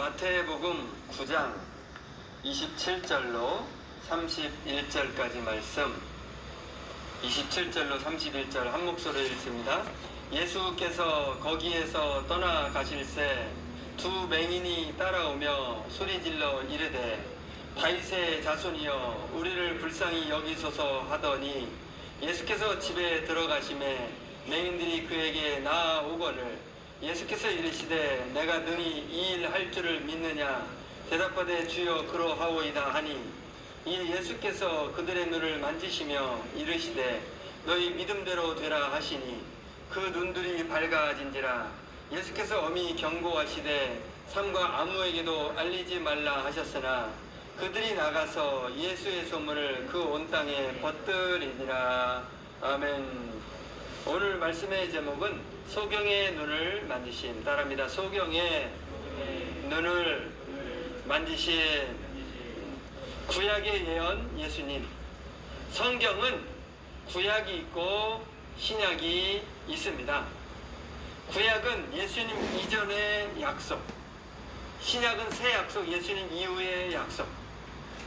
마태복음 9장 27절로 31절까지 말씀, 27절로 31절 한 목소리로 읽습니다. 예수께서 거기에서 떠나가실새 두 맹인이 따라오며 소리질러 이르되 다윗의 자손이여 우리를 불쌍히 여기소서 하더니 예수께서 집에 들어가심에 맹인들이 그에게 나아오거늘 예수께서 이르시되 내가 능히 이 일 할 줄을 믿느냐 대답하되 주여 그러하오이다 하니 이에 예수께서 그들의 눈을 만지시며 이르시되 너희 믿음대로 되라 하시니 그 눈들이 밝아진지라. 예수께서 엄히 경고하시되 삼가 아무에게도 알리지 말라 하셨으나 그들이 나가서 예수의 소문을 그 온 땅에 퍼뜨리니라. 아멘. 오늘 말씀의 제목은 소경의 눈을 만지심. 따라합니다. 소경의 눈을 만지신 구약의 예언 예수님. 성경은 구약이 있고 신약이 있습니다. 구약은 예수님 이전의 약속, 신약은 새 약속, 예수님 이후의 약속.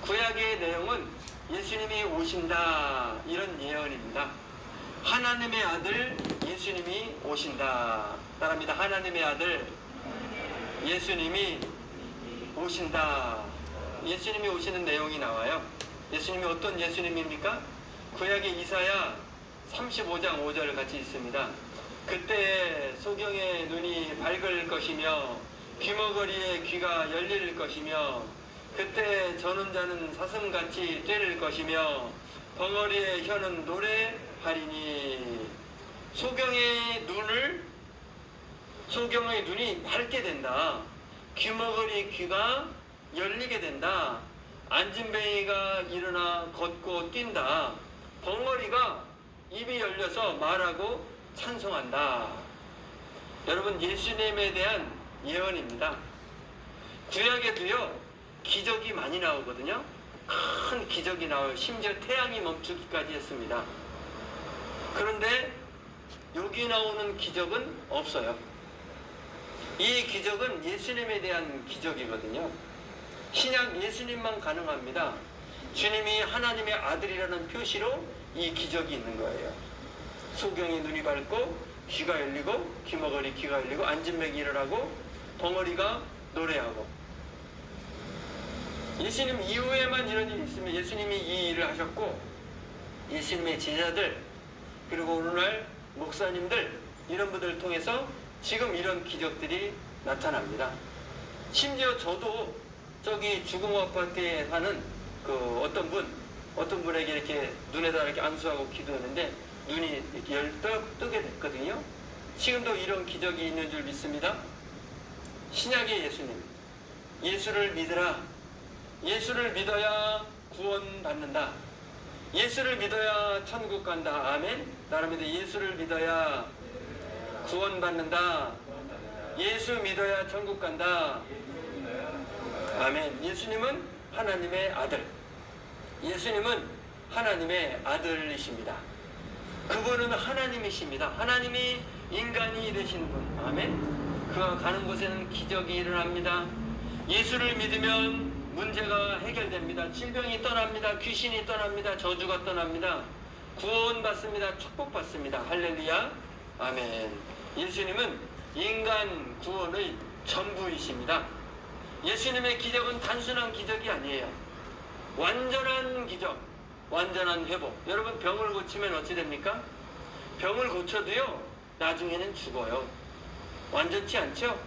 구약의 내용은 예수님이 오신다 이런 예언입니다. 하나님의 아들 예수님이 오신다. 따라합니다. 하나님의 아들 예수님이 오신다. 예수님이 오시는 내용이 나와요. 예수님이 어떤 예수님입니까? 구약의 이사야 35장 5절을 같이 있습니다. 그때 소경의 눈이 밝을 것이며 귀머거리의 귀가 열릴 것이며 그때 저는 자는 사슴같이 뛸 것이며 벙어리의 혀는 노래하리니. 소경의 눈이 밝게 된다. 귀머거리 귀가 열리게 된다. 안진뱅이가 일어나 걷고 뛴다. 벙어리가 입이 열려서 말하고 찬송한다. 여러분, 예수님에 대한 예언입니다. 구약에도요 기적이 많이 나오거든요. 큰 기적이 나와요. 심지어 태양이 멈추기까지 했습니다. 그런데 여기 나오는 기적은 없어요. 이 기적은 예수님에 대한 기적이거든요. 신약 예수님만 가능합니다. 주님이 하나님의 아들이라는 표시로 이 기적이 있는 거예요. 소경의 눈이 밝고 귀가 열리고 귀머거리 귀가 열리고 안진뱅이 일어나고 벙어리가 노래하고. 예수님 이후에만 이런 일이 있으면 예수님이 이 일을 하셨고 예수님의 제자들 그리고 오늘날 목사님들 이런 분들을 통해서 지금 이런 기적들이 나타납니다. 심지어 저도 저기 죽음 아파트에 사는 그 어떤 분에게 이렇게 눈에다 이렇게 안수하고 기도했는데 눈이 이렇게 뜨게 됐거든요. 지금도 이런 기적이 있는 줄 믿습니다. 신약의 예수님, 예수를 믿으라. 예수를 믿어야 구원받는다. 예수를 믿어야 천국 간다. 아멘. 따라합니다. 예수를 믿어야 구원받는다. 예수 믿어야 천국 간다. 아멘. 예수님은 하나님의 아들. 예수님은 하나님의 아들이십니다. 그분은 하나님이십니다. 하나님이 인간이 되신 분. 아멘. 그가 가는 곳에는 기적이 일어납니다. 예수를 믿으면 문제가 해결됩니다. 질병이 떠납니다. 귀신이 떠납니다. 저주가 떠납니다. 구원받습니다. 축복받습니다. 할렐루야. 아멘. 예수님은 인간 구원의 전부이십니다. 예수님의 기적은 단순한 기적이 아니에요. 완전한 기적, 완전한 회복. 여러분, 병을 고치면 어찌 됩니까? 병을 고쳐도요 나중에는 죽어요. 완전치 않죠?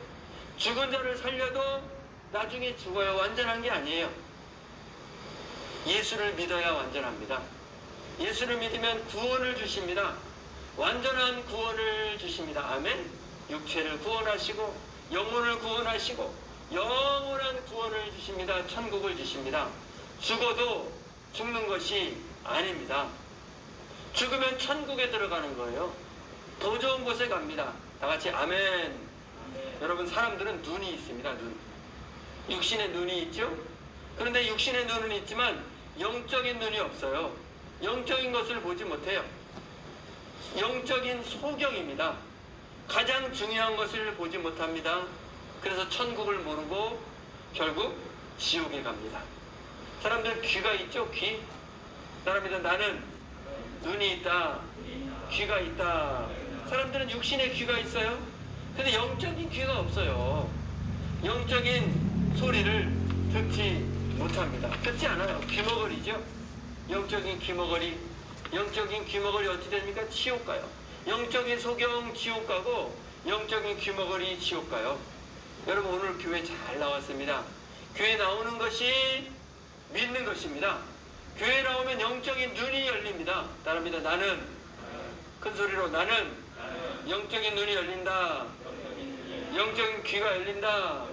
죽은 자를 살려도 나중에 죽어요. 완전한 게 아니에요. 예수를 믿어야 완전합니다. 예수를 믿으면 구원을 주십니다. 완전한 구원을 주십니다. 아멘. 육체를 구원하시고 영혼을 구원하시고 영원한 구원을 주십니다. 천국을 주십니다. 죽어도 죽는 것이 아닙니다. 죽으면 천국에 들어가는 거예요. 더 좋은 곳에 갑니다. 다 같이 아멘. 여러분, 사람들은 눈이 있습니다. 눈. 육신의 눈이 있죠? 그런데 육신의 눈은 있지만 영적인 눈이 없어요. 영적인 것을 보지 못해요. 영적인 소경입니다. 가장 중요한 것을 보지 못합니다. 그래서 천국을 모르고 결국 지옥에 갑니다. 사람들 귀가 있죠? 귀. 사람들은 나는 눈이 있다, 귀가 있다. 사람들은 육신의 귀가 있어요. 근데 영적인 귀가 없어요. 영적인 소리를 듣지 못합니다. 듣지 않아요. 귀머거리죠. 영적인 귀머거리. 영적인 귀머거리 어찌 됩니까? 지옥 가요. 영적인 소경 지옥 가고 영적인 귀머거리 지옥 가요. 여러분 오늘 교회 잘 나왔습니다. 교회 나오는 것이 믿는 것입니다. 교회 나오면 영적인 눈이 열립니다. 따릅니다. 나는 큰 소리로 나는 영적인 눈이 열린다. 영적인 귀가 열린다.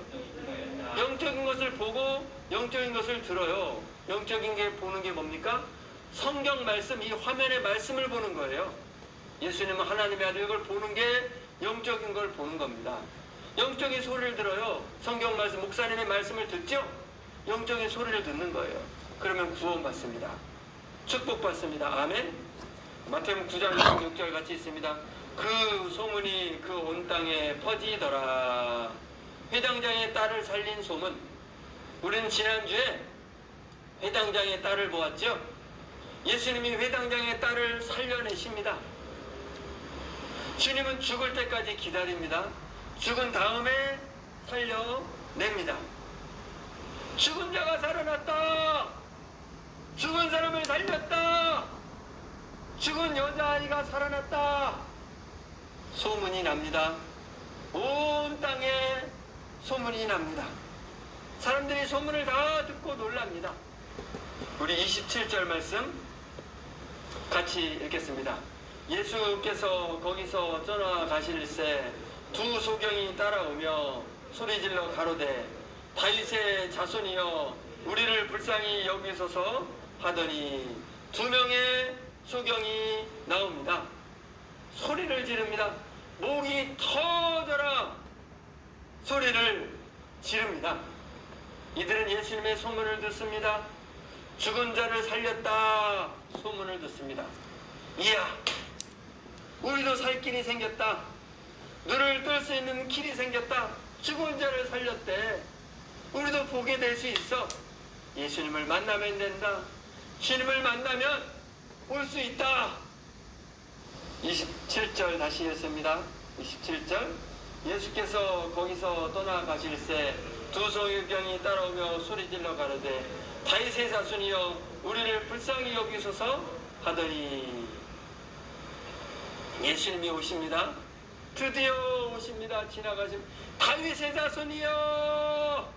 영적인 것을 보고 영적인 것을 들어요. 영적인 게 보는 게 뭡니까? 성경 말씀, 이 화면의 말씀을 보는 거예요. 예수님은 하나님의 아들, 이걸 보는 게 영적인 걸 보는 겁니다. 영적인 소리를 들어요. 성경 말씀, 목사님의 말씀을 듣죠? 영적인 소리를 듣는 거예요. 그러면 구원받습니다. 축복받습니다. 아멘. 마태복음 9장 26절 같이 있습니다. 그 소문이 그 온 땅에 퍼지더라. 회당장의 딸을 살린 소문. 우리는 지난주에 회당장의 딸을 보았죠? 예수님이 회당장의 딸을 살려내십니다. 주님은 죽을 때까지 기다립니다. 죽은 다음에 살려냅니다. 죽은 자가 살아났다. 죽은 사람을 살렸다. 죽은 여자아이가 살아났다. 소문이 납니다. 온 땅에 소문이 납니다. 사람들이 소문을 다 듣고 놀랍니다. 우리 27절 말씀 같이 읽겠습니다. 예수께서 거기서 떠나가실새 두 소경이 따라오며 소리질러 가로되 다윗의 자손이여 우리를 불쌍히 여기소서 하더니 두 명의 소경이 나옵니다. 소리를 지릅니다. 목이 터져라 소리를 지릅니다. 이들은 예수님의 소문을 듣습니다. 죽은 자를 살렸다 소문을 듣습니다. 이야, 우리도 살 길이 생겼다. 눈을 뜰 수 있는 길이 생겼다. 죽은 자를 살렸대. 우리도 보게 될 수 있어. 예수님을 만나면 된다. 주님을 만나면 올 수 있다. 27절 다시 읽습니다. 27절 예수께서 거기서 떠나가실새 두 소경이 따라오며 소리질러 가로되 다윗의 자손이여 우리를 불쌍히 여기소서 하더니 예수님이 오십니다. 드디어 오십니다. 지나가신 다윗의 자손이여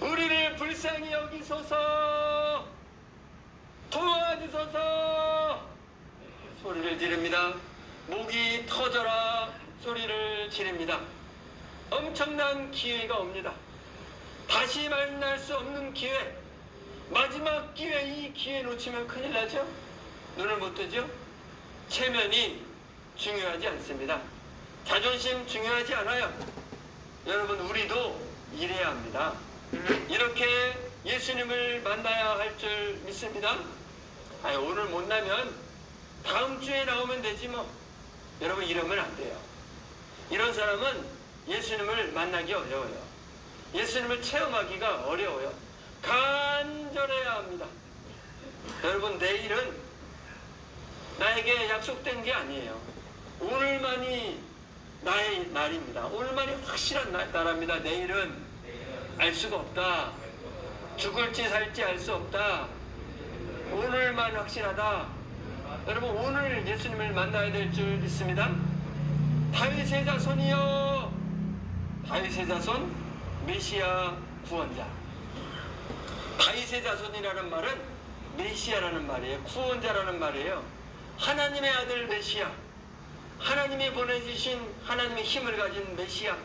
우리를 불쌍히 여기소서 도와주소서 소리를 지릅니다. 목이 터져라 소리를 지릅니다. 엄청난 기회가 옵니다. 다시 만날 수 없는 기회, 마지막 기회. 이 기회 놓치면 큰일 나죠. 눈을 못 뜨죠. 체면이 중요하지 않습니다. 자존심 중요하지 않아요. 여러분 우리도 일해야 합니다. 이렇게 예수님을 만나야 할 줄 믿습니다. 오늘 못 나면 다음 주에 나오면 되지 뭐. 여러분 이러면 안 돼요. 이런 사람은 예수님을 만나기 어려워요. 예수님을 체험하기가 어려워요. 간절해야 합니다. 여러분 내일은 나에게 약속된 게 아니에요. 오늘만이 나의 날입니다. 오늘만이 확실한 날입니다. 내일은 알 수가 없다. 죽을지 살지 알 수 없다. 오늘만 확실하다. 여러분 오늘 예수님을 만나야 될 줄 믿습니다. 다윗의 자손이여. 다윗의 자손 메시아 구원자. 다윗의 자손이라는 말은 메시아라는 말이에요. 구원자라는 말이에요. 하나님의 아들 메시아, 하나님이 보내주신 하나님의 힘을 가진 메시아,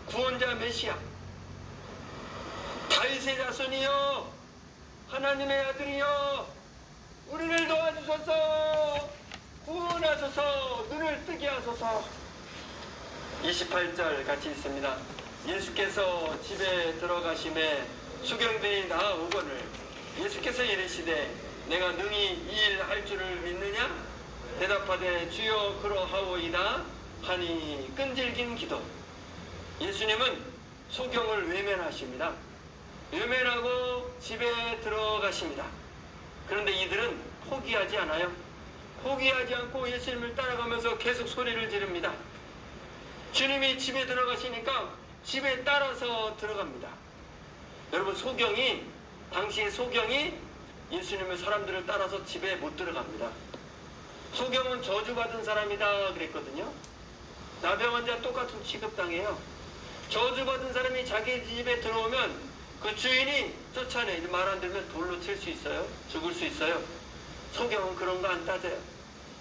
구원자 메시아. 다윗의 자손이여 하나님의 아들이여 우리를 도와주소서. 구원하소서. 눈을 뜨게 하소서. 28절 같이 있습니다. 예수께서 집에 들어가심에 수경들이 나아오거늘 예수께서 이르시되 내가 능히 이 일 할 줄을 믿느냐? 대답하되 주여 그러하오이다 하니 끈질긴 기도. 예수님은 소경을 외면하십니다. 외면하고 집에 들어가십니다. 그런데 이들은 포기하지 않아요. 포기하지 않고 예수님을 따라가면서 계속 소리를 지릅니다. 주님이 집에 들어가시니까 집에 따라서 들어갑니다. 여러분, 당시의 소경이 예수님의 사람들을 따라서 집에 못 들어갑니다. 소경은 저주받은 사람이다 그랬거든요. 나병 환자 똑같은 취급당해요. 저주받은 사람이 자기 집에 들어오면 그 주인이 쫓아내. 말 안 들으면 돌로 칠 수 있어요. 죽을 수 있어요. 소경은 그런 거 안 따져요.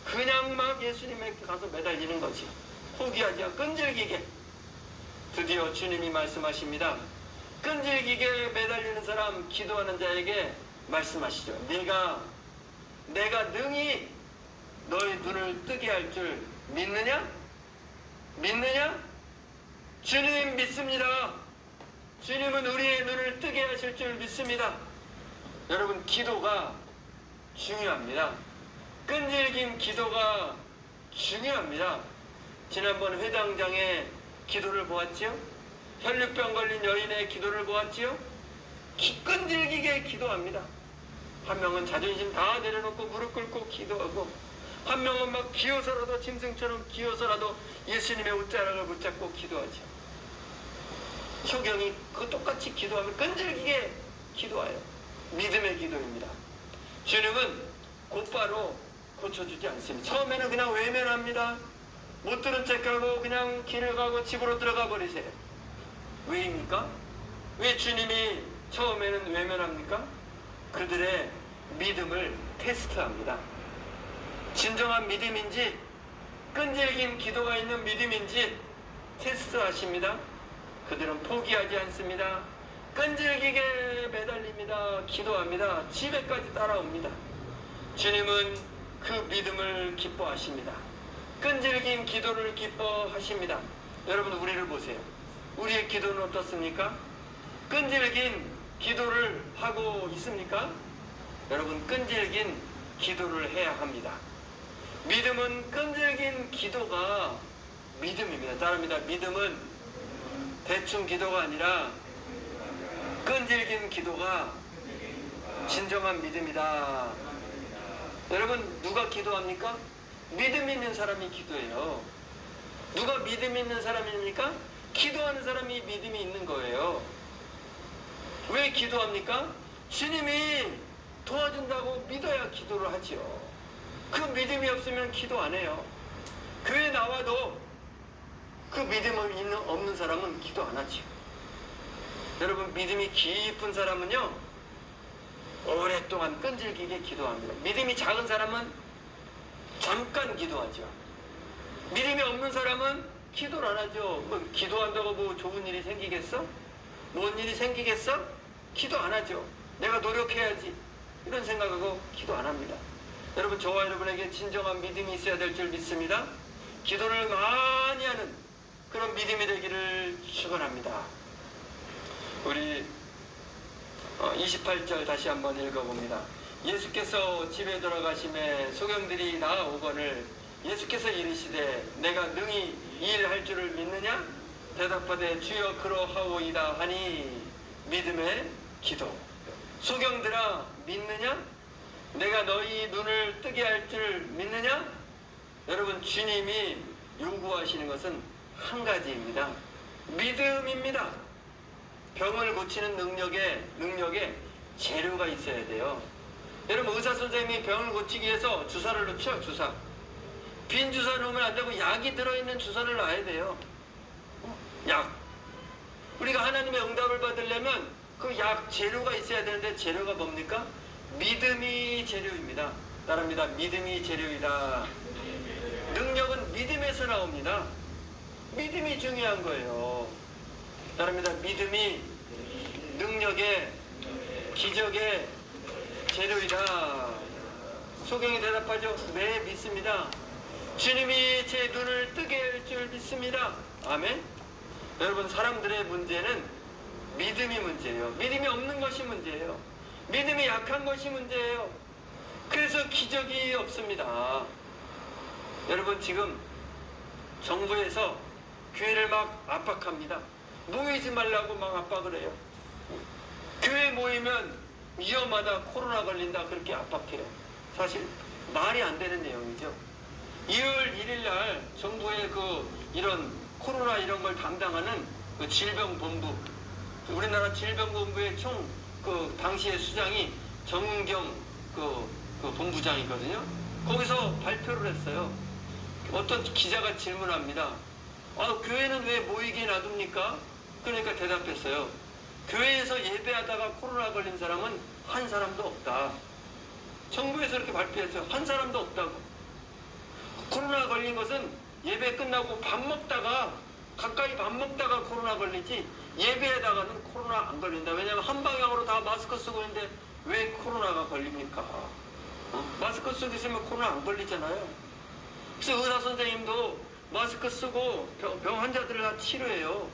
그냥 막 예수님에 가서 매달리는 거지. 포기하지 않고 끈질기게. 드디어 주님이 말씀하십니다. 끈질기게 매달리는 사람, 기도하는 자에게 말씀하시죠. 내가 능히 너의 눈을 뜨게 할 줄 믿느냐? 믿느냐? 주님 믿습니다. 주님은 우리의 눈을 뜨게 하실 줄 믿습니다. 여러분, 기도가 중요합니다. 끈질긴 기도가 중요합니다. 지난번 회당장의 기도를 보았지요? 혈류병 걸린 여인의 기도를 보았지요? 끈질기게 기도합니다. 한 명은 자존심 다 내려놓고 무릎 꿇고 기도하고, 한 명은 막 기어서라도, 짐승처럼 기어서라도 예수님의 옷자락을 붙잡고 기도하죠. 소경이 그 똑같이 기도하면 끈질기게 기도해요. 믿음의 기도입니다. 주님은 곧바로 고쳐주지 않습니다. 처음에는 그냥 외면합니다. 못 들은 척하고 그냥 길을 가고 집으로 들어가 버리세요. 왜입니까? 왜 주님이 처음에는 외면합니까? 그들의 믿음을 테스트합니다. 진정한 믿음인지, 끈질긴 기도가 있는 믿음인지 테스트하십니다. 그들은 포기하지 않습니다. 끈질기게 매달립니다. 기도합니다. 집에까지 따라옵니다. 주님은 그 믿음을 기뻐하십니다. 끈질긴 기도를 기뻐하십니다. 여러분, 우리를 보세요. 우리의 기도는 어떻습니까? 끈질긴 기도를 하고 있습니까? 여러분, 끈질긴 기도를 해야 합니다. 믿음은 끈질긴 기도가 믿음입니다. 따릅니다. 믿음은 대충 기도가 아니라 끈질긴 기도가 진정한 믿음이다. 여러분, 누가 기도합니까? 믿음 있는 사람이 기도해요. 누가 믿음 있는 사람입니까? 기도하는 사람이 믿음이 있는 거예요. 왜 기도합니까? 주님이 도와준다고 믿어야 기도를 하지요. 그 믿음이 없으면 기도 안 해요. 교회 나와도 그 믿음이 없는 사람은 기도 안 하지요. 여러분, 믿음이 깊은 사람은요, 오랫동안 끈질기게 기도합니다. 믿음이 작은 사람은 잠깐 기도하죠. 믿음이 없는 사람은 기도를 안 하죠. 뭐 기도한다고 뭐 좋은 일이 생기겠어? 뭔 일이 생기겠어? 기도 안 하죠. 내가 노력해야지, 이런 생각하고 기도 안 합니다. 여러분, 저와 여러분에게 진정한 믿음이 있어야 될 줄 믿습니다. 기도를 많이 하는 그런 믿음이 되기를 축원합니다. 우리 28절 다시 한번 읽어봅니다. 예수께서 집에 들어가심에 소경들이 나아오거늘 예수께서 이르시되 내가 능히 이 일 할 줄을 믿느냐? 대답하되 주여 그러하오이다 하니 믿음의 기도. 소경들아, 믿느냐? 내가 너희 눈을 뜨게 할 줄 믿느냐? 여러분, 주님이 요구하시는 것은 한 가지입니다. 믿음입니다. 병을 고치는 능력에 재료가 있어야 돼요. 여러분, 의사 선생님이 병을 고치기 위해서 주사를 넣죠. 주사. 빈 주사 넣으면 안 되고 약이 들어있는 주사를 놔야 돼요. 약. 우리가 하나님의 응답을 받으려면 그 약 재료가 있어야 되는데, 재료가 뭡니까? 믿음이 재료입니다. 따릅니다. 믿음이 재료이다. 능력은 믿음에서 나옵니다. 믿음이 중요한 거예요. 따릅니다. 믿음이 능력의, 기적의 재료이다. 소경이 대답하죠. 네, 믿습니다. 주님이 제 눈을 뜨게 할 줄 믿습니다. 아멘. 여러분, 사람들의 문제는 믿음이 문제예요. 믿음이 없는 것이 문제예요. 믿음이 약한 것이 문제예요. 그래서 기적이 없습니다. 여러분, 지금 정부에서 교회를 막 압박합니다. 모이지 말라고 막 압박을 해요. 교회 모이면 위험하다, 코로나 걸린다, 그렇게 압박해요. 사실 말이 안 되는 내용이죠. 2월 1일 날 정부의 이런 코로나 이런 걸 담당하는 질병본부, 우리나라 질병본부의 당시의 수장이 정은경 본부장이거든요. 거기서 발표를 했어요. 어떤 기자가 질문합니다. 교회는 왜 모이게 놔둡니까? 그러니까 대답했어요. 교회에서 예배하다가 코로나 걸린 사람은 한 사람도 없다. 정부에서 이렇게 발표했어요. 한 사람도 없다고. 코로나 걸린 것은 예배 끝나고 가까이 밥 먹다가 코로나 걸리지, 예배에다가는 코로나 안 걸린다. 왜냐하면 한 방향으로 다 마스크 쓰고 있는데 왜 코로나가 걸립니까? 마스크 쓰고 있으면 코로나 안 걸리잖아요. 그래서 의사 선생님도 마스크 쓰고 병 환자들을 다 치료해요.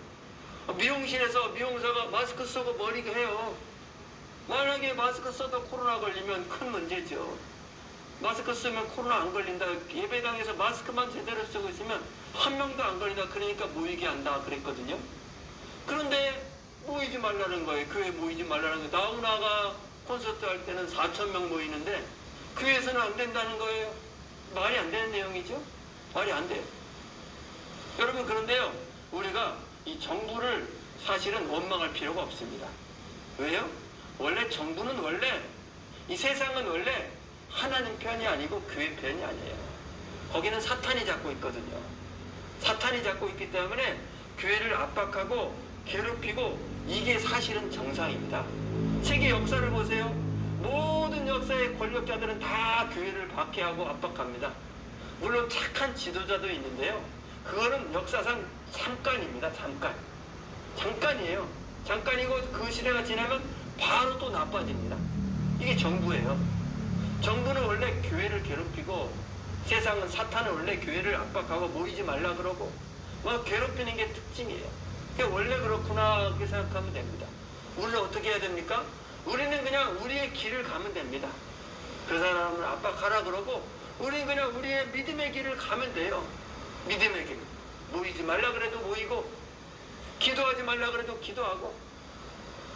미용실에서 미용사가 마스크 쓰고 머리 해요. 만약에 마스크 써도 코로나 걸리면 큰 문제죠. 마스크 쓰면 코로나 안 걸린다. 예배당에서 마스크만 제대로 쓰고 있으면 한 명도 안 걸린다. 그러니까 모이게 한다 그랬거든요. 그런데 모이지 말라는 거예요. 교회 모이지 말라는 거예요. 나훈아가 콘서트 할 때는 4,000명 모이는데 교회에서는 안 된다는 거예요. 말이 안 되는 내용이죠. 말이 안 돼요. 여러분, 그런데요, 우리가 이 정부를 사실은 원망할 필요가 없습니다. 왜요? 원래 정부는 이 세상은 원래 하나님 편이 아니고 교회 편이 아니에요. 거기는 사탄이 잡고 있거든요. 사탄이 잡고 있기 때문에 교회를 압박하고 괴롭히고, 이게 사실은 정상입니다. 세계 역사를 보세요. 모든 역사의 권력자들은 다 교회를 박해하고 압박합니다. 물론 착한 지도자도 있는데요, 그거는 역사상 잠깐입니다. 잠깐이에요. 잠깐이고 그 시대가 지나면 바로 또 나빠집니다. 이게 정부예요. 정부는 원래 교회를 괴롭히고, 세상은, 사탄은 원래 교회를 압박하고 모이지 말라 그러고 막 괴롭히는 게 특징이에요. 그게 원래 그렇구나, 그렇게 생각하면 됩니다. 우리는 어떻게 해야 됩니까? 우리는 그냥 우리의 길을 가면 됩니다. 그 사람을 압박하라 그러고 우리는 그냥 우리의 믿음의 길을 가면 돼요. 믿음의 길. 모이지 말라 그래도 모이고, 기도하지 말라 그래도 기도하고,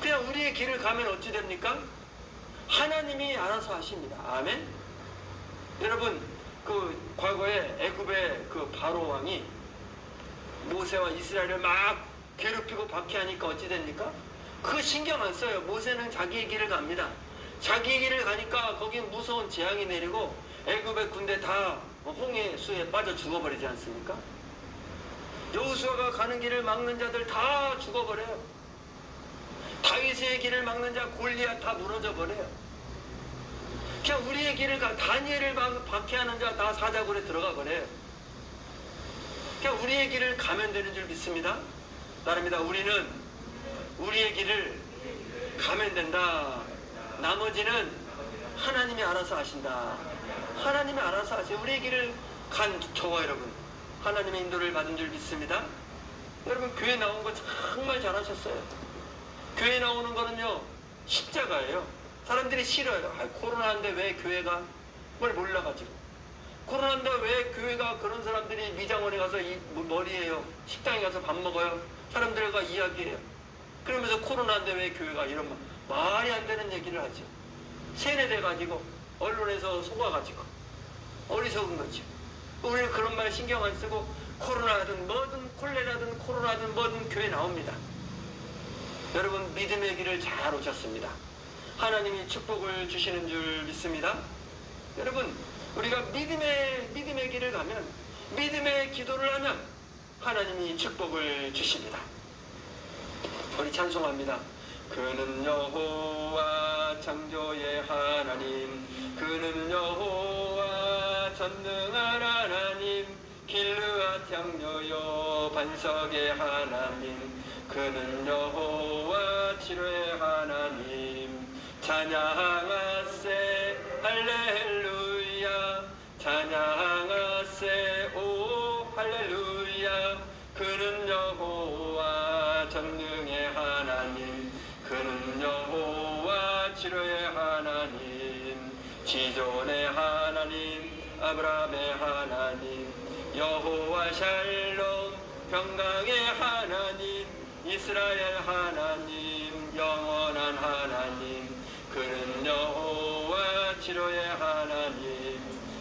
그냥 우리의 길을 가면 어찌 됩니까? 하나님이 알아서 하십니다. 아멘. 여러분, 과거에 애굽의 바로 왕이 모세와 이스라엘을 막 괴롭히고 박해하니까 어찌 됩니까? 그거 신경 안 써요. 모세는 자기의 길을 갑니다. 자기의 길을 가니까 거긴 무서운 재앙이 내리고 애굽의 군대 다 홍해수에 빠져 죽어버리지 않습니까? 여호수아가 가는 길을 막는 자들 다 죽어버려요. 다윗의 길을 막는 자 골리앗 다 무너져 버려요. 그냥 우리의 길을 다니엘을 박해하는 자 다 사자굴에 들어가 버려요. 그냥 우리의 길을 가면 되는 줄 믿습니다. 따릅니다. 우리는 우리의 길을 가면 된다. 나머지는 하나님이 알아서 하신다. 하나님이 알아서 하세요. 우리의 길을 간 저와 여러분, 하나님의 인도를 받은 줄 믿습니다. 여러분, 교회 나온 거 정말 잘하셨어요. 교회 나오는 거는요, 십자가예요. 사람들이 싫어요. 코로나인데 왜 교회가? 뭘 몰라가지고. 코로나인데 왜 교회가? 그런 사람들이 미장원에 가서 머리에요. 식당에 가서 밥 먹어요. 사람들과 이야기해요. 그러면서 코로나인데 왜 교회가? 이런 말이 안 되는 얘기를 하죠. 세뇌돼가지고 언론에서 속아가지고 어리석은 거죠. 우리는 그런 말 신경 안 쓰고 코로나든 뭐든 콜레라든 코로나든 뭐든 교회 나옵니다. 여러분, 믿음의 길을 잘 오셨습니다. 하나님이 축복을 주시는 줄 믿습니다. 여러분, 우리가 믿음의 길을 가면, 믿음의 기도를 하면 하나님이 축복을 주십니다. 우리 찬송합니다. 그는 여호와 창조의 하나님, 그는 여호와 전능한 하나님, 길르앗 향여여 반석의 하나님, 그는 여호와 치료의 하나님. 찬양하세 할렐루야, 찬양하세 오 할렐루야. 그는 여호와 전능의 하나님, 그는 여호와 치료의 하나님, 지존의 하나님, 아브라함의 하나님, 여호와 샬롬 평강의 하나님, 이스라엘 하나님 영원한 하나님 그는 여호와 지로의 하나님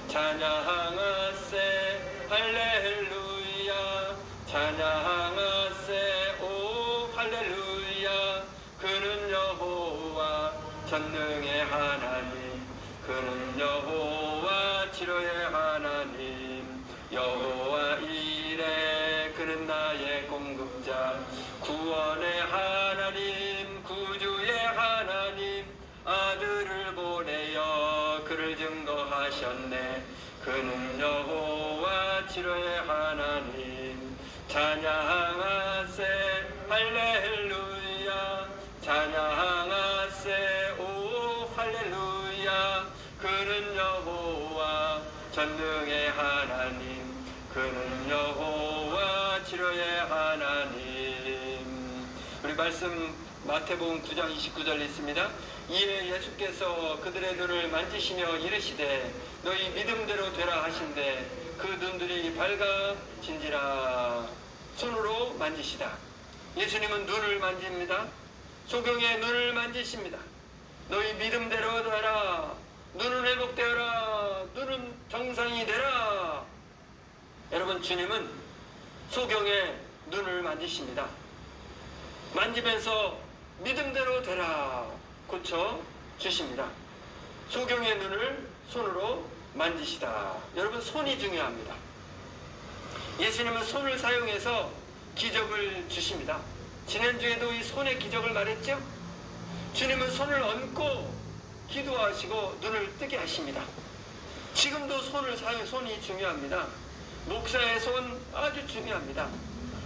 찬양하세 할렐루야 찬양하세 오 할렐루야 그는 여호와 전능의 하나님 그는 여호와 지로의 하나님 여호와 이레 그는 나의 공급자 구원의 하나님 구주의 하나님 아들을 보내어 그를 증거하셨네 그는 여호와 지로의 하나님 찬양하세 할렐루야 찬양하세 오 할렐루야 그는 여호와 전능의 하나님 그는 여호와 지로의 하나님. 우리 말씀 마태복음 9장 29절 있습니다. 이에 예수께서 그들의 눈을 만지시며 이르시되 너희 믿음대로 되라 하신대 그 눈들이 밝아진지라. 손으로 만지시다. 예수님은 눈을 만집니다. 소경의 눈을 만지십니다. 너희 믿음대로 되라. 눈은 회복되어라. 눈은 정상이 되라. 여러분 주님은 소경의 눈을 만지십니다. 만지면서 믿음대로 되라 고쳐 주십니다. 소경의 눈을 손으로 만지시다. 여러분 손이 중요합니다. 예수님은 손을 사용해서 기적을 주십니다. 지난주에도 이 손의 기적을 말했죠. 주님은 손을 얹고 기도하시고 눈을 뜨게 하십니다. 지금도 손이 중요합니다. 목사의 손 아주 중요합니다.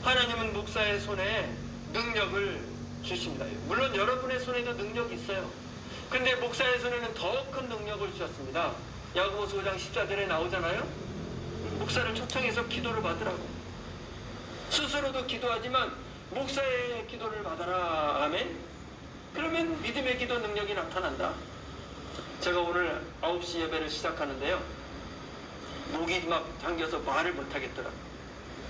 하나님은 목사의 손에 능력을 주십니다. 물론 여러분의 손에도 능력이 있어요. 근데 목사의 손에는 더 큰 능력을 주셨습니다. 야고보서 5장 14절에 나오잖아요. 목사를 초청해서 기도를 받으라고. 스스로도 기도하지만 목사의 기도를 받아라. 아멘. 그러면 믿음의 기도 능력이 나타난다. 제가 오늘 9시 예배를 시작하는데요. 목이 막 잠겨서 말을 못하겠더라고요.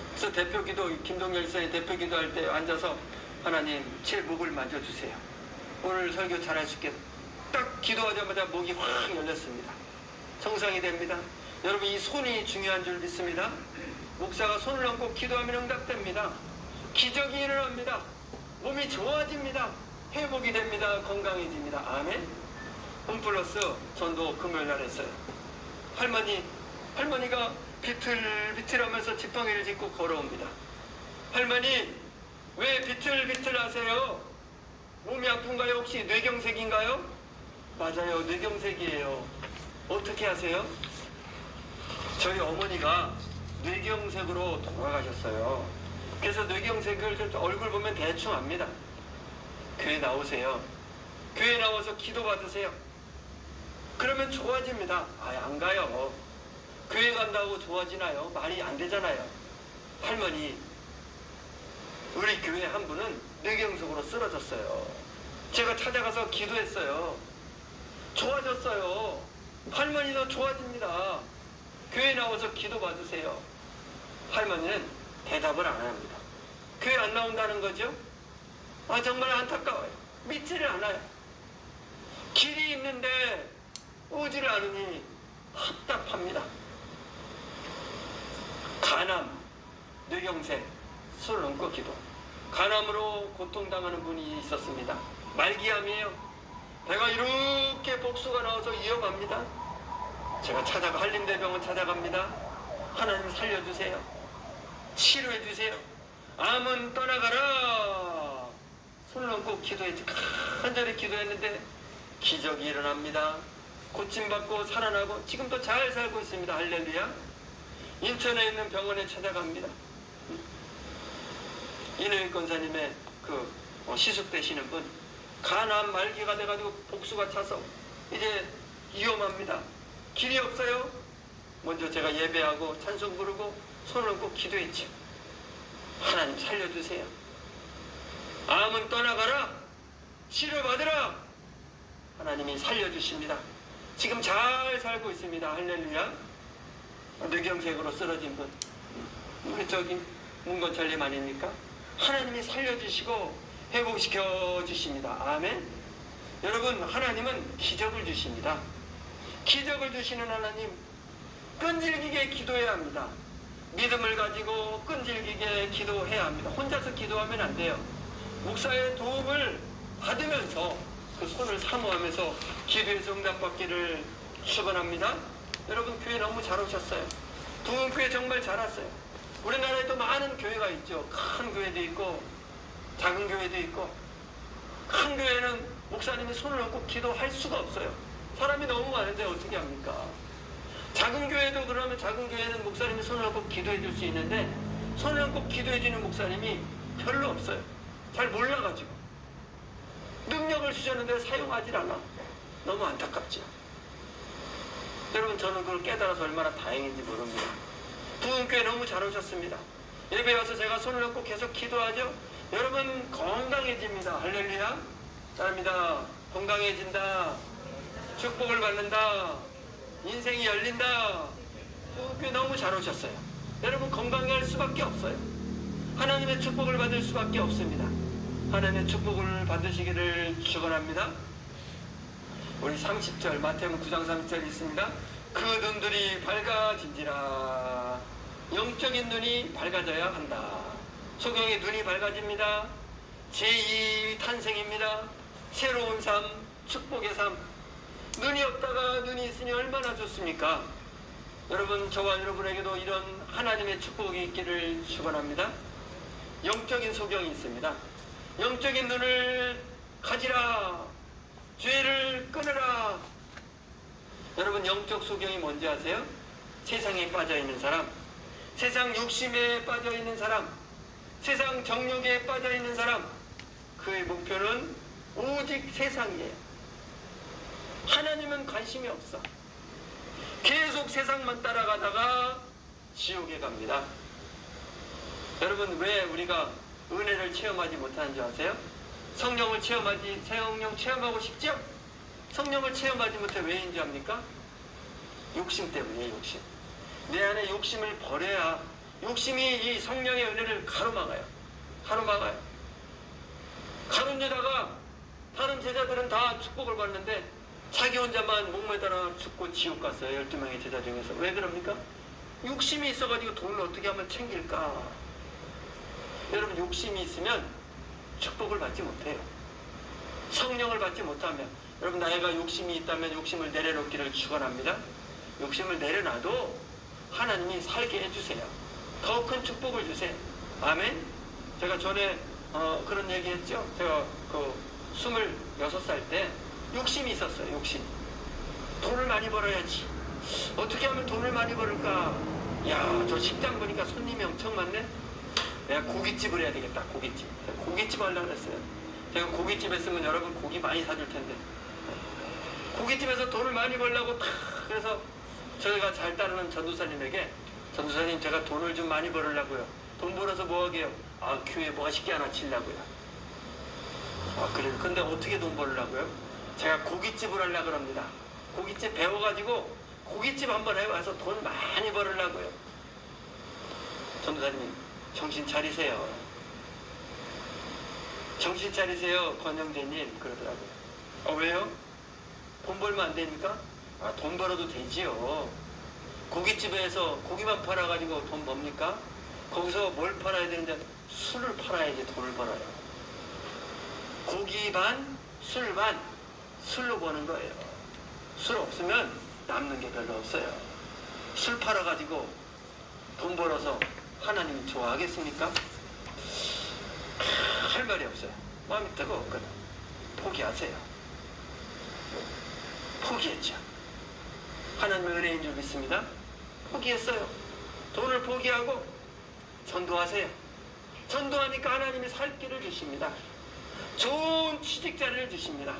그래서 대표기도 김동열 선생님 대표기도 할 때 앉아서 하나님 제 목을 만져주세요. 오늘 설교 잘할 수 있게 딱 기도하자마자 목이 확 열렸습니다. 정상이 됩니다. 여러분 이 손이 중요한 줄 믿습니다. 목사가 손을 얹고 기도하면 응답됩니다. 기적이 일어납니다. 몸이 좋아집니다. 회복이 됩니다. 건강해집니다. 아멘. 홈플러스 전도 금요일날 했어요. 할머니가 비틀비틀하면서 지팡이를 짚고 걸어옵니다. 할머니 왜 비틀비틀 하세요? 몸이 아픈가요? 혹시 뇌경색인가요? 맞아요. 뇌경색이에요. 어떻게 하세요? 저희 어머니가 뇌경색으로 돌아가셨어요. 그래서 뇌경색을 얼굴 보면 대충 압니다. 교회 나오세요. 교회 나와서 기도 받으세요. 그러면 좋아집니다. 안 가요. 교회 간다고 좋아지나요? 말이 안 되잖아요. 할머니, 우리 교회 한 분은 뇌경색으로 쓰러졌어요. 제가 찾아가서 기도했어요. 좋아졌어요. 할머니도 좋아집니다. 교회 나와서 기도 받으세요. 할머니는 대답을 안 합니다. 교회 안 나온다는 거죠? 정말 안타까워요. 믿지를 않아요. 길이 있는데 오지를 않으니 답답합니다. 간암, 뇌경색, 손을 얹고 기도. 간암으로 고통당하는 분이 있었습니다. 말기암이에요. 배가 이렇게 복수가 나와서 위험합니다. 제가 한림대병원 찾아갑니다. 하나님 살려주세요. 치료해주세요. 암은 떠나가라. 손을 얹고 기도했지. 간절히 기도했는데 기적이 일어납니다. 고침받고 살아나고 지금도 잘 살고 있습니다. 할렐루야. 인천에 있는 병원에 찾아갑니다. 이노익 권사님의 시숙되시는 분, 간암 말기가 돼가지고 복수가 차서 이제 위험합니다. 길이 없어요. 먼저 제가 예배하고 찬송 부르고 손을 얹고 기도했죠. 하나님 살려주세요. 암은 떠나가라. 치료받으라. 하나님이 살려주십니다. 지금 잘 살고 있습니다. 할렐루야. 뇌경색으로 쓰러진 분, 우리 저기 문건철님 아닙니까? 하나님이 살려주시고 회복시켜 주십니다. 아멘. 여러분, 하나님은 기적을 주십니다. 기적을 주시는 하나님, 끈질기게 기도해야 합니다. 믿음을 가지고 끈질기게 기도해야 합니다. 혼자서 기도하면 안 돼요. 목사의 도움을 받으면서 그 손을 사모하면서 기도해서 응답받기를 축원합니다. 여러분, 교회 너무 잘 오셨어요. 부흥교회 정말 잘 왔어요. 우리나라에도 많은 교회가 있죠. 큰 교회도 있고 작은 교회도 있고. 큰 교회는 목사님이 손을 얹고 기도할 수가 없어요. 사람이 너무 많은데 어떻게 합니까? 작은 교회도 그러면 작은 교회는 목사님이 손을 얹고 기도해 줄 수 있는데 손을 얹고 기도해 주는 목사님이 별로 없어요. 잘 몰라가지고 능력을 주셨는데 사용하지 않아. 너무 안타깝죠. 여러분, 저는 그걸 깨달아서 얼마나 다행인지 모릅니다. 부흥교회 너무 잘 오셨습니다. 예배 와서 제가 손을 얹고 계속 기도하죠. 여러분, 건강해집니다. 할렐루야. 사람이다. 건강해진다. 축복을 받는다. 인생이 열린다. 부흥교회 너무 잘 오셨어요. 여러분, 건강할 수밖에 없어요. 하나님의 축복을 받을 수밖에 없습니다. 하나님의 축복을 받으시기를 축원합니다. 우리 30절, 마태복음 9장 30절 있습니다. 그 눈들이 밝아진지라. 영적인 눈이 밝아져야 한다. 소경의 눈이 밝아집니다. 제2 탄생입니다. 새로운 삶, 축복의 삶. 눈이 없다가 눈이 있으니 얼마나 좋습니까? 여러분, 저와 여러분에게도 이런 하나님의 축복이 있기를 축원합니다. 영적인 소경이 있습니다. 영적인 눈을 가지라. 죄를 끊으라. 여러분, 영적 소경이 뭔지 아세요? 세상에 빠져있는 사람, 세상 욕심에 빠져있는 사람, 세상 정욕에 빠져있는 사람, 그의 목표는 오직 세상이에요. 하나님은 관심이 없어. 계속 세상만 따라가다가 지옥에 갑니다. 여러분, 왜 우리가 은혜를 체험하지 못하는 줄 아세요? 성령을 체험하고 싶죠? 성령을 체험하지 못해 왜인지 압니까? 욕심 때문이에요. 욕심. 내 안에 욕심을 버려야 욕심이 이 성령의 은혜를 가로막아요. 가론유다가 다른 제자들은 다 축복을 받는데 자기 혼자만 목매달아 죽고 지옥 갔어요. 12명의 제자 중에서. 왜 그럽니까? 욕심이 있어가지고 돈을 어떻게 하면 챙길까? 여러분, 욕심이 있으면 축복을 받지 못해요. 성령을 받지 못하면. 여러분, 나이가 욕심이 있다면 욕심을 내려놓기를 축원합니다. 욕심을 내려놔도 하나님이 살게 해주세요. 더 큰 축복을 주세요. 아멘. 제가 전에 그런 얘기 했죠. 제가 26살 때 욕심이 있었어요. 욕심. 돈을 많이 벌어야지. 어떻게 하면 돈을 많이 벌을까? 야, 저 식당 보니까 손님이 엄청 많네. 내가 고깃집을 해야 되겠다. 고깃집 하려고 했어요. 제가 고깃집 했으면 여러분 고기 많이 사줄 텐데. 고깃집에서 돈을 많이 벌려고 그래서 저희가 잘 따르는 전도사님에게, 전도사님, 제가 돈을 좀 많이 벌으려고요. 돈 벌어서 뭐 하게요? 아, 교회 멋있게 하나 치려고요. 아, 그래요? 근데 어떻게 돈 벌으려고요? 제가 고깃집을 하려고 합니다. 고깃집 배워가지고 고깃집 한번 해와서 돈 많이 벌으려고요. 전도사님, 정신 차리세요. 정신 차리세요, 권영재님. 그러더라고요. 왜요? 돈 벌면 안 됩니까? 아, 돈 벌어도 되지요. 고깃집에서 고기만 팔아가지고 돈 법니까? 거기서 뭘 팔아야 되는데 술을 팔아야지 돈을 벌어요. 고기 반, 술 반, 술로 버는 거예요. 술 없으면 남는 게 별로 없어요. 술 팔아가지고 돈 벌어서 하나님이 좋아하겠습니까? 할 말이 없어요. 마음이 뜨거웠거든. 포기하세요. 포기했죠. 하나님의 은혜인 줄 믿습니다. 포기했어요. 돈을 포기하고 전도하세요. 전도하니까 하나님이 살 길을 주십니다. 좋은 취직 자리를 주십니다.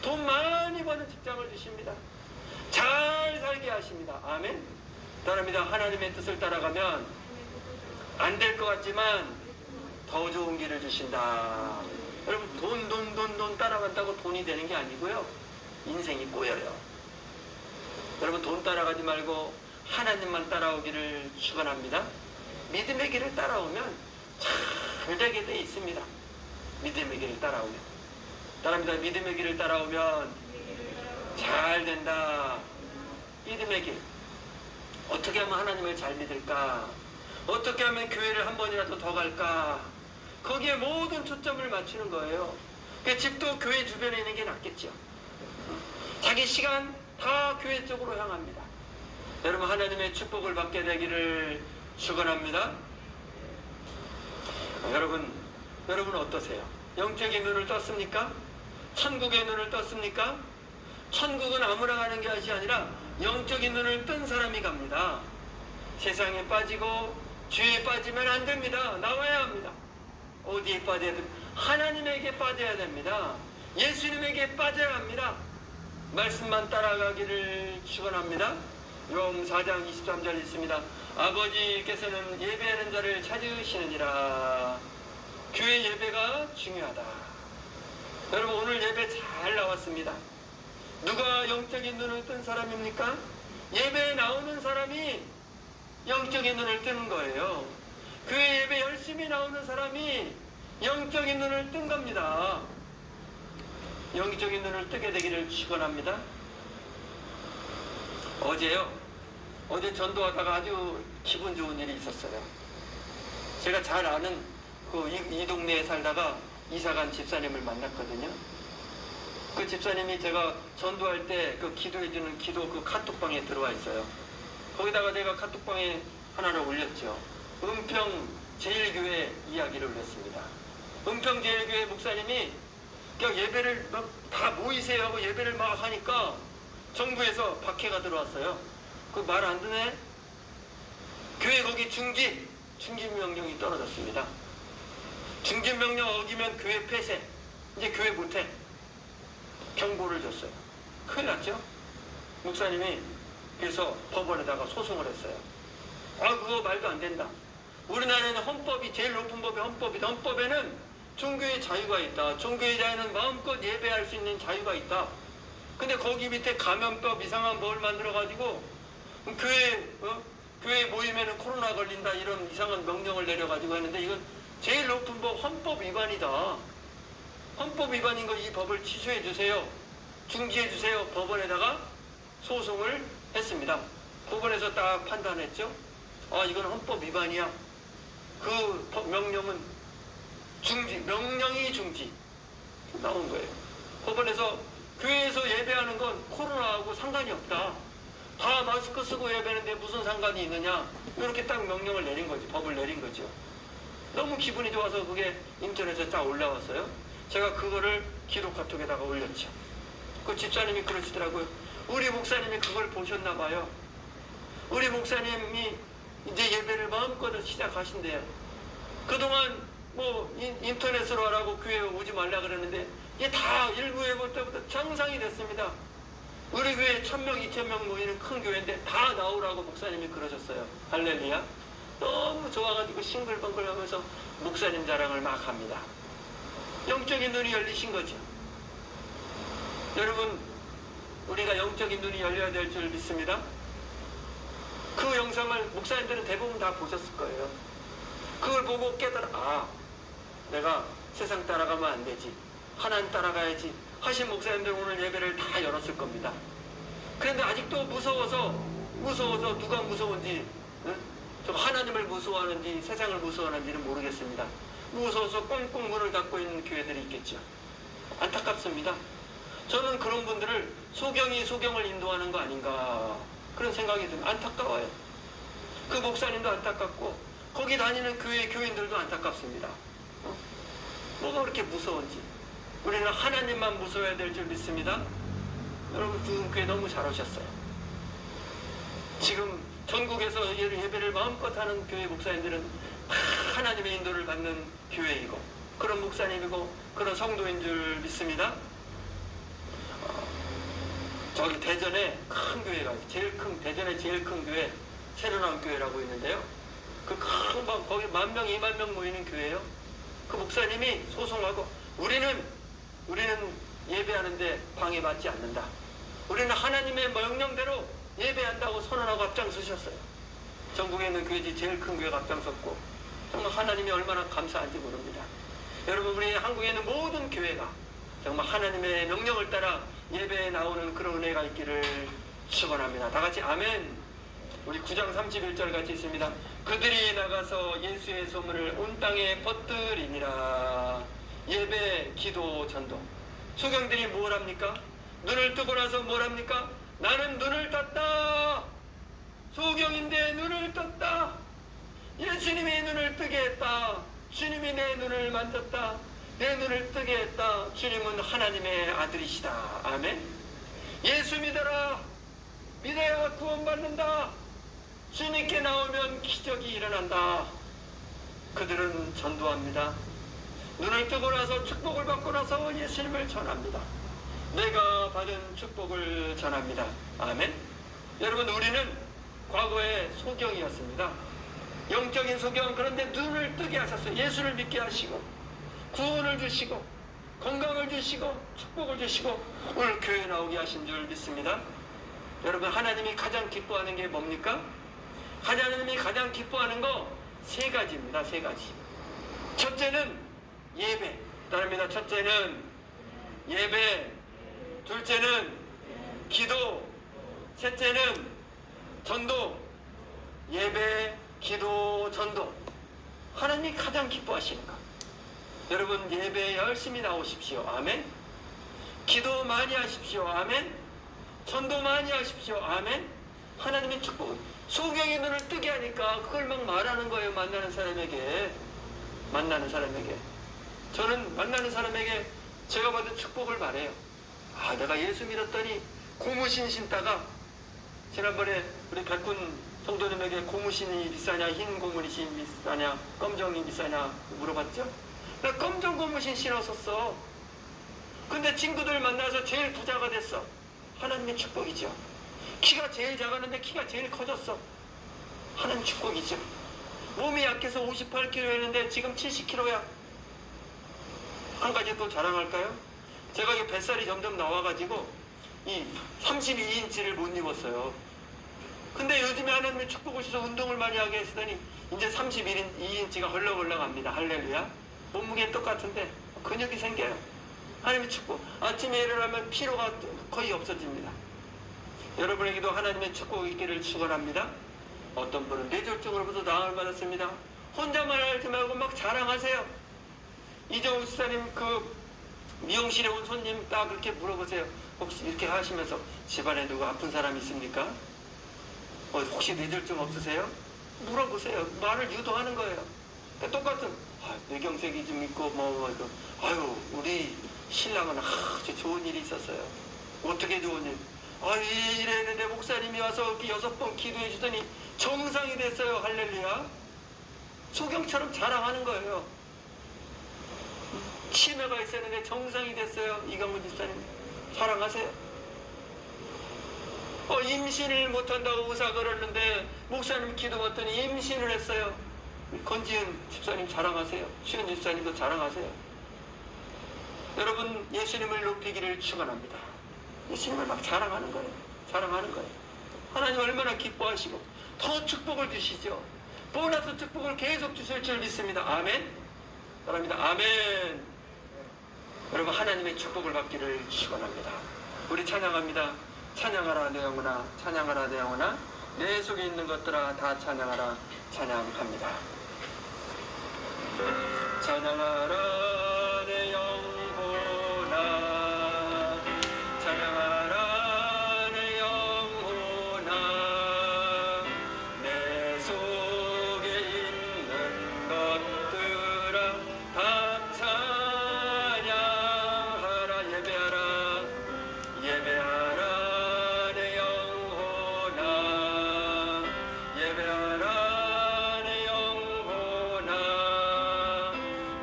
돈 많이 버는 직장을 주십니다. 잘 살게 하십니다. 아멘. 따릅니다. 하나님의 뜻을 따라가면 안 될 것 같지만 더 좋은 길을 주신다. 여러분, 돈 따라간다고 돈이 되는 게 아니고요. 인생이 꼬여요. 여러분, 돈 따라가지 말고 하나님만 따라오기를 축원합니다. 믿음의 길을 따라오면 참 잘 되게 돼 있습니다. 믿음의 길을 따라오면. 따라합니다. 믿음의 길을 따라오면 잘 된다. 믿음의 길. 어떻게 하면 하나님을 잘 믿을까? 어떻게 하면 교회를 한 번이라도 더 갈까? 거기에 모든 초점을 맞추는 거예요. 그 집도 교회 주변에 있는 게 낫겠죠. 자기 시간 다 교회 쪽으로 향합니다. 여러분, 하나님의 축복을 받게 되기를 축원합니다. 여러분 어떠세요? 영적인 눈을 떴습니까? 천국의 눈을 떴습니까? 천국은 아무나 가는 것이 아니라 영적인 눈을 뜬 사람이 갑니다. 세상에 빠지고 죄에 빠지면 안 됩니다. 나와야 합니다. 어디에 빠져야 됩니까? 하나님에게 빠져야 됩니다. 예수님에게 빠져야 합니다. 말씀만 따라가기를 축원합니다. 요한 4장 23절 있습니다. 아버지께서는 예배하는 자를 찾으시느니라. 교회 예배가 중요하다. 여러분, 오늘 예배 잘 나왔습니다. 누가 영적인 눈을 뜬 사람입니까? 예배에 나오는 사람이 영적인 눈을 뜨는 거예요. 교회 예배 열심히 나오는 사람이 영적인 눈을 뜬 겁니다. 영적인 눈을 뜨게 되기를 축원합니다. 어제 전도하다가 아주 기분 좋은 일이 있었어요. 제가 잘 아는 이 동네에 살다가 이사간 집사님을 만났거든요. 그 집사님이 제가 전도할 때 그 기도해주는 그 카톡방에 들어와 있어요. 거기다가 제가 카톡방에 하나를 올렸죠. 은평 제일교회 이야기를 올렸습니다. 은평 제일교회 목사님이 그냥 예배를 막 다 모이세요 하고 예배를 막 하니까 정부에서 박해가 들어왔어요. 그 말 안 듣네? 교회 거기 중진 명령이 떨어졌습니다. 중진 명령 어기면 교회 폐쇄. 이제 교회 못해. 경고를 줬어요. 큰일 났죠? 목사님이 그래서 법원에다가 소송을 했어요. 그거 말도 안 된다. 우리나라에는 헌법이 제일 높은 법이 헌법이다. 헌법에는 종교의 자유가 있다. 종교의 자유는 마음껏 예배할 수 있는 자유가 있다. 근데 거기 밑에 감염법 이상한 뭘 만들어가지고 교회 모임에는 코로나 걸린다 이런 이상한 명령을 내려가지고 했는데 이건 제일 높은 법 헌법 위반이다. 헌법 위반인 거 이 법을 취소해 주세요. 중지해 주세요. 법원에다가 소송을 했습니다. 법원에서 딱 판단했죠. 이건 헌법 위반이야. 그 명령은 명령이 중지 나온 거예요. 법원에서 교회에서 예배하는 건 코로나하고 상관이 없다. 다 마스크 쓰고 예배하는데 무슨 상관이 있느냐. 이렇게 딱 명령을 내린 거지. 법을 내린 거죠. 너무 기분이 좋아서 그게 인터넷에 딱 올라왔어요. 제가 그거를 기록 카톡에다가 올렸죠. 그 집사님이 그러시더라고요. 우리 목사님이 그걸 보셨나 봐요. 우리 목사님이 이제 예배를 마음껏 시작하신대요. 그동안 인터넷으로 하라고 교회에 오지 말라 그랬는데 이게 다 1부 예배 때부터 정상이 됐습니다. 우리 교회 1000명, 2000명 모이는 큰 교회인데 다 나오라고 목사님이 그러셨어요. 할렐루야. 너무 좋아가지고 싱글벙글 하면서 목사님 자랑을 막 합니다. 영적인 눈이 열리신 거죠. 여러분, 우리가 영적인 눈이 열려야 될 줄 믿습니다. 그 영상을 목사님들은 대부분 다 보셨을 거예요. 그걸 보고 깨달아, 내가 세상 따라가면 안 되지. 하나님 따라가야지 하신 목사님들 오늘 예배를 다 열었을 겁니다. 그런데 아직도 무서워서 누가 무서운지, 저 하나님을 무서워하는지 세상을 무서워하는지는 모르겠습니다. 무서워서 꽁꽁 문을 닫고 있는 교회들이 있겠죠. 안타깝습니다. 저는 그런 분들을 소경을 인도하는 거 아닌가 그런 생각이 듭니다. 안타까워요. 그 목사님도 안타깝고 거기 다니는 교회 교인들도 안타깝습니다. 뭐가 그렇게 무서운지. 우리는 하나님만 무서워야 될 줄 믿습니다. 여러분, 두 교회 너무 잘 오셨어요. 지금 전국에서 예배를 마음껏 하는 교회 목사님들은 하나님의 인도를 받는 교회이고 그런 목사님이고 그런 성도인 줄 믿습니다. 저기 대전에 큰 교회가 있어요. 대전에 제일 큰 교회 새로 나온 교회라고 있는데요. 그 큰 거기 10,000명, 20,000명 모이는 교회예요. 그 목사님이 소송하고 우리는 예배하는데 방해받지 않는다. 우리는 하나님의 명령대로 예배한다고 선언하고 앞장서셨어요. 전국에 있는 교회 제일 큰 교회가 앞장섰고 정말 하나님이 얼마나 감사한지 모릅니다. 여러분, 우리 한국에 있는 모든 교회가 정말 하나님의 명령을 따라 예배에 나오는 그런 은혜가 있기를 축원합니다. 다 같이 아멘. 우리 9장 31절 같이 있습니다. 그들이 나가서 예수의 소문을 온 땅에 퍼뜨리니라. 예배, 기도, 전도. 소경들이 뭘 합니까? 눈을 뜨고 나서 뭘 합니까? 나는 눈을 떴다. 소경인데 눈을 떴다. 예수님이 눈을 뜨게 했다. 주님이 내 눈을 만졌다. 내 눈을 뜨게 했다. 주님은 하나님의 아들이시다. 아멘. 예수 믿어라. 믿어야 구원받는다. 주님께 나오면 기적이 일어난다. 그들은 전도합니다. 눈을 뜨고 나서 축복을 받고 나서 예수님을 전합니다. 내가 받은 축복을 전합니다. 아멘. 여러분, 우리는 과거에 소경이었습니다. 영적인 소경. 그런데 눈을 뜨게 하셨어요. 예수를 믿게 하시고 구원을 주시고 건강을 주시고 축복을 주시고 오늘 교회에 나오게 하신 줄 믿습니다. 여러분, 하나님이 가장 기뻐하는 게 뭡니까? 하나님이 가장 기뻐하는 거 세 가지입니다. 세 가지. 첫째는 예배. 따릅니다. 첫째는 예배, 둘째는 기도, 셋째는 전도. 예배, 기도, 전도. 하나님이 가장 기뻐하시는 것. 여러분, 예배에 열심히 나오십시오. 아멘. 기도 많이 하십시오. 아멘. 전도 많이 하십시오. 아멘. 하나님의 축복. 소경의 눈을 뜨게 하니까 그걸 막 말하는 거예요. 만나는 사람에게. 저는 만나는 사람에게 제가 받은 축복을 말해요. 아, 내가 예수 믿었더니 고무신 신다가 지난번에 우리 백군 성도님에게 고무신이 비싸냐, 흰 고무신이 비싸냐, 검정이 비싸냐 물어봤죠? 나 검정 고무신 신었었어. 근데 친구들 만나서 제일 부자가 됐어. 하나님의 축복이죠. 키가 제일 작았는데 키가 제일 커졌어. 하나님 축복이죠. 몸이 약해서 58kg였는데 지금 70kg야. 한 가지 또 자랑할까요? 제가 이 뱃살이 점점 나와가지고 이 32인치를 못 입었어요. 근데 요즘에 하나님의 축복을 주셔서 운동을 많이 하게 했으더니 이제 32인치가 헐렁헐렁합니다. 할렐루야. 몸무게는 똑같은데 근육이 생겨요. 하나님의 축복. 아침에 일어나면 피로가 거의 없어집니다. 여러분에게도 하나님의 축복이 있기를 축원합니다. 어떤 분은 뇌졸중으로부터 나음을 받았습니다. 혼자만 알지 말고 막 자랑하세요. 이정우 집사님 그 미용실에 온 손님 딱 그렇게 물어보세요. 혹시 이렇게 하시면서 집안에 누구 아픈 사람 있습니까? 혹시 뇌졸중 없으세요? 물어보세요. 말을 유도하는 거예요. 그러니까 똑같은 뇌경색이 좀 있고 아유, 우리 신랑은 아주 좋은 일이 있었어요. 어떻게 좋은 일? 이랬는데 목사님이 와서 이렇게 6번 기도해 주더니 정상이 됐어요. 할렐루야. 소경처럼 자랑하는 거예요. 치매가 있었는데 정상이 됐어요. 이강문 집사님 자랑하세요. 임신을 못한다고 의사 걸었는데 목사님 기도 받더니 임신을 했어요. 건지은 집사님 자랑하세요. 수현 집사님도 자랑하세요. 여러분, 예수님을 높이기를 축원합니다. 예수님을 막 자랑하는 거예요. 하나님 얼마나 기뻐하시고 더 축복을 주시죠. 보너스 축복을 계속 주실 줄 믿습니다. 아멘. 바랍니다. 아멘. 여러분, 하나님의 축복을 받기를 축원합니다. 우리 찬양합니다. 찬양하라 내 영혼아, 찬양하라 내 영혼아, 내 속에 있는 것들아 다 찬양하라. 찬양합니다. 찬양하라 내 영혼아, 찬양하라 내 영혼아, 내 속에 있는 것들아 다 찬양하라. 예배하라 내 영혼아, 예배하라 내 영혼아,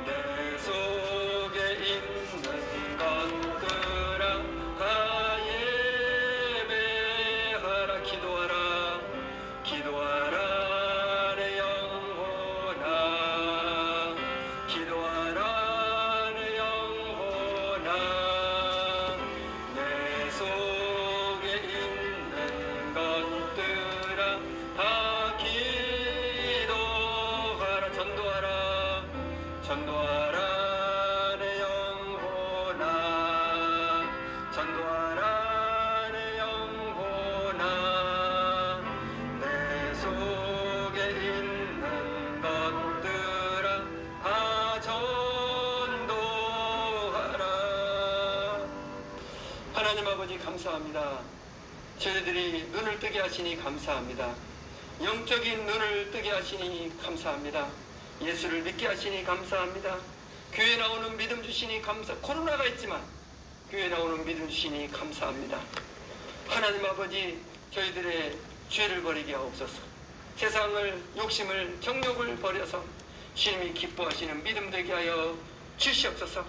내 속 아버지 감사합니다. 저희들이 눈을 뜨게 하시니 감사합니다. 영적인 눈을 뜨게 하시니 감사합니다. 예수를 믿게 하시니 감사합니다. 교회 나오는 믿음 주시니 코로나가 있지만 교회 나오는 믿음 주시니 감사합니다. 하나님 아버지, 저희들의 죄를 버리게 하옵소서. 세상을, 욕심을, 정욕을 버려서 주님이 기뻐하시는 믿음 되게 하여 주시옵소서.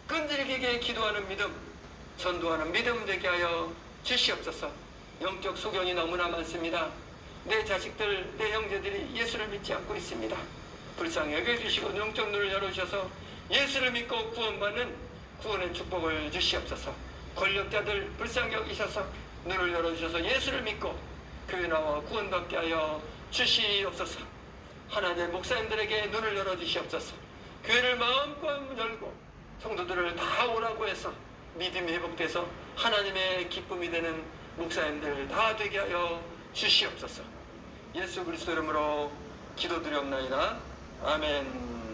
끈질기게 기도하는 믿음, 전도하는 믿음 되게 하여 주시옵소서. 영적 소경이 너무나 많습니다. 내 자식들, 내 형제들이 예수를 믿지 않고 있습니다. 불쌍히 여겨주시고 영적 눈을 열어주셔서 예수를 믿고 구원받는 구원의 축복을 주시옵소서. 권력자들 불쌍히 여기셔서 눈을 열어주셔서 예수를 믿고 교회 나와 구원받게 하여 주시옵소서. 하나님의 목사님들에게 눈을 열어주시옵소서. 교회를 마음껏 열고 성도들을 다 오라고 해서 믿음이 회복돼서 하나님의 기쁨이 되는 목사님들 다 되게 하여 주시옵소서. 예수 그리스도 이름으로 기도드리옵나이다. 아멘.